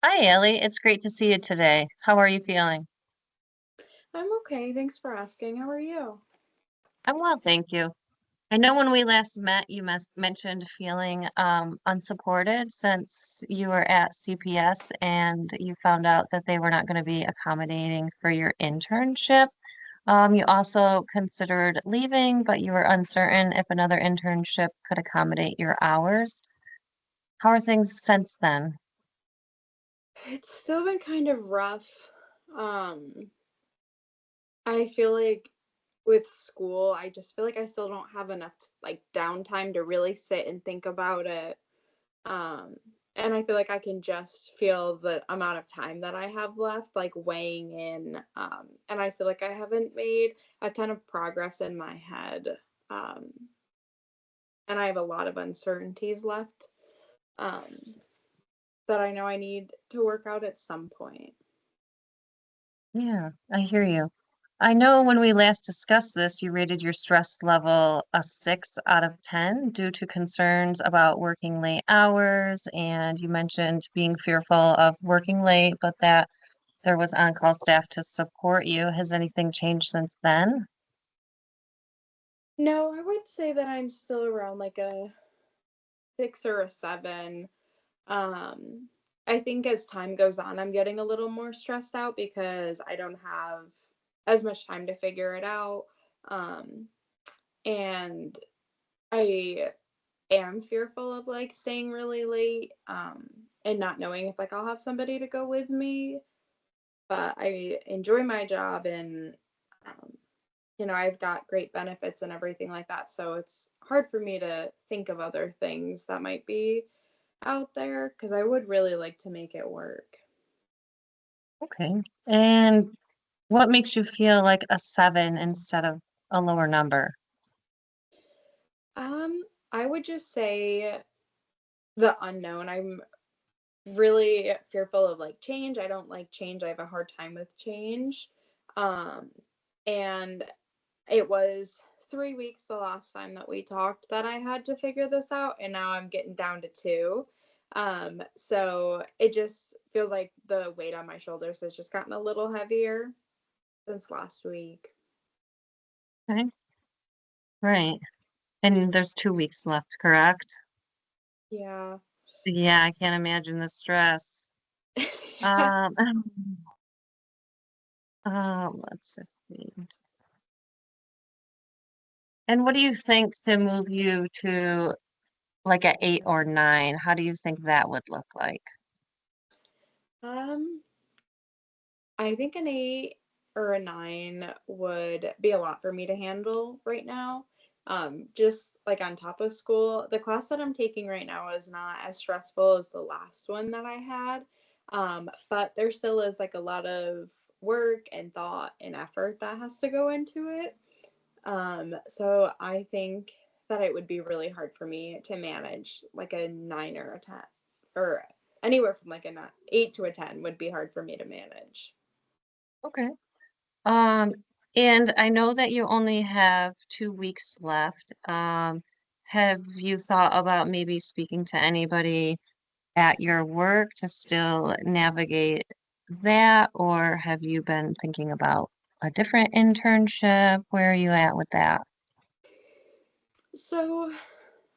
Hi, Ellie. It's great to see you today. How are you feeling? I'm okay. Thanks for asking. How are you? I'm well, thank you. I know when we last met, you mentioned feeling unsupported since you were at CPS and you found out that they were not going to be accommodating for your internship. You also considered leaving, but you were uncertain if another internship could accommodate your hours. How are things since then? It's still been kind of rough. Um, I feel like with school, I just feel like I still don't have enough downtime to really sit and think about it. Um, and I feel like I can just feel the amount of time that I have left, like weighing in. And I feel like I haven't made a ton of progress in my head. Um, and I have a lot of uncertainties left. Um, that I know I need to work out at some point. Yeah, I hear you. I know when we last discussed this, you rated your stress level a 6 out of 10 due to concerns about working late hours, and you mentioned being fearful of working late, but that there was on-call staff to support you. Has anything changed since then? No, I would say that I'm still around like a 6 or a 7. Um, I think as time goes on, I'm getting a little more stressed out because I don't have as much time to figure it out. Um, and I am fearful of like staying really late and not knowing if like I'll have somebody to go with me. But I enjoy my job and um, I've got great benefits and everything like that. So it's hard for me to think of other things that might be out there because I would really like to make it work. Okay. And what makes you feel like a 7 instead of a lower number? Um, I would just say the unknown. I'm really fearful of like change. I don't like change. I have a hard time with change. Um, and it was 3 weeks the last time that we talked that I had to figure this out, and now I'm getting down to two. So it just feels like the weight on my shoulders has just gotten a little heavier since last week. Okay. Right. And there's 2 weeks left, correct? Yeah. Yeah, I can't imagine the stress. Yes. Um, let's just see. And what do you think to move you to like a 8 or 9? How do you think that would look like? Um, I think an 8 or a 9 would be a lot for me to handle right now. Just like on top of school, the class that I'm taking right now is not as stressful as the last one that I had. But there still is like a lot of work and thought and effort that has to go into it. So I think that it would be really hard for me to manage like a 9 or a 10 or anywhere from like a 8 to a 10 would be hard for me to manage. Okay. Um, and I know that you only have 2 weeks left. Have you thought about maybe speaking to anybody at your work to still navigate that, or have you been thinking about a different internship? Where are you at with that? So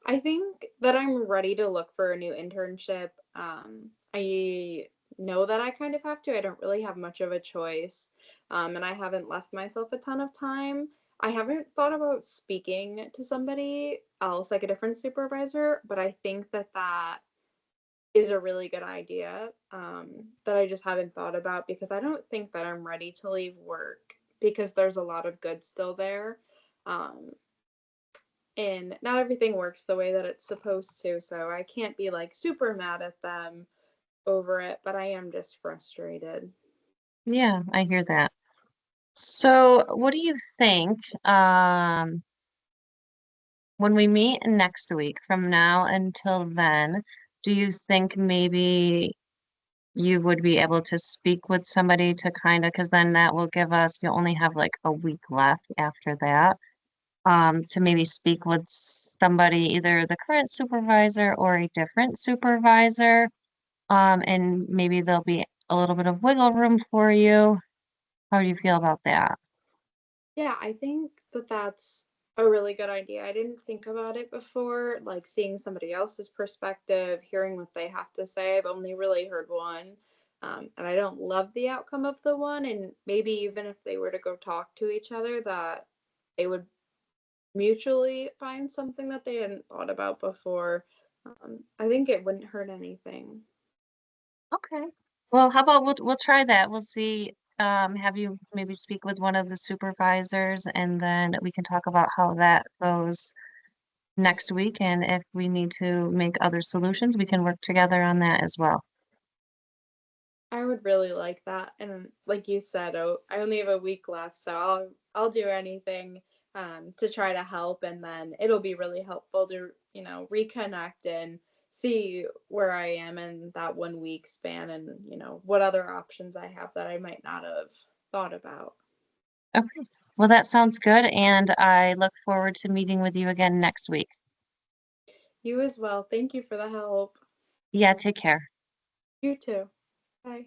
I think that I'm ready to look for a new internship. I know that I kind of have to. I don't really have much of a choice. And I haven't left myself a ton of time. I haven't thought about speaking to somebody else, like a different supervisor, but I think that that is a really good idea that I just haven't thought about because I don't think that I'm ready to leave work because there's a lot of good still there. Um, and not everything works the way that it's supposed to, so I can't be like super mad at them over it, but I am just frustrated. Yeah, I hear that. So, what do you think, when we meet next week from now until then, do you think maybe you would be able to speak with somebody to kind of, because then that will give us, you'll only have like a week left after that, to maybe speak with somebody, either the current supervisor or a different supervisor, And maybe there'll be a little bit of wiggle room for you. How do you feel about that? Yeah, I think that that's a really good idea. I didn't think about it before, like seeing somebody else's perspective, hearing what they have to say. I've only really heard one. And I don't love the outcome of the one. And maybe even if they were to go talk to each other, that they would mutually find something that they hadn't thought about before. I think it wouldn't hurt anything. Okay. Well, how about we'll try that. We'll see, have you maybe speak with one of the supervisors and then we can talk about how that goes next week. And if we need to make other solutions, we can work together on that as well. I would really like that. And like you said, oh, I only have a week left, so I'll do anything to try to help, and then it'll be really helpful to reconnect and see where I am in that 1 week span, and what other options I have that I might not have thought about. Okay. Well, that sounds good. And I look forward to meeting with you again next week. You as well. Thank you for the help. Yeah, take care. You too. Bye.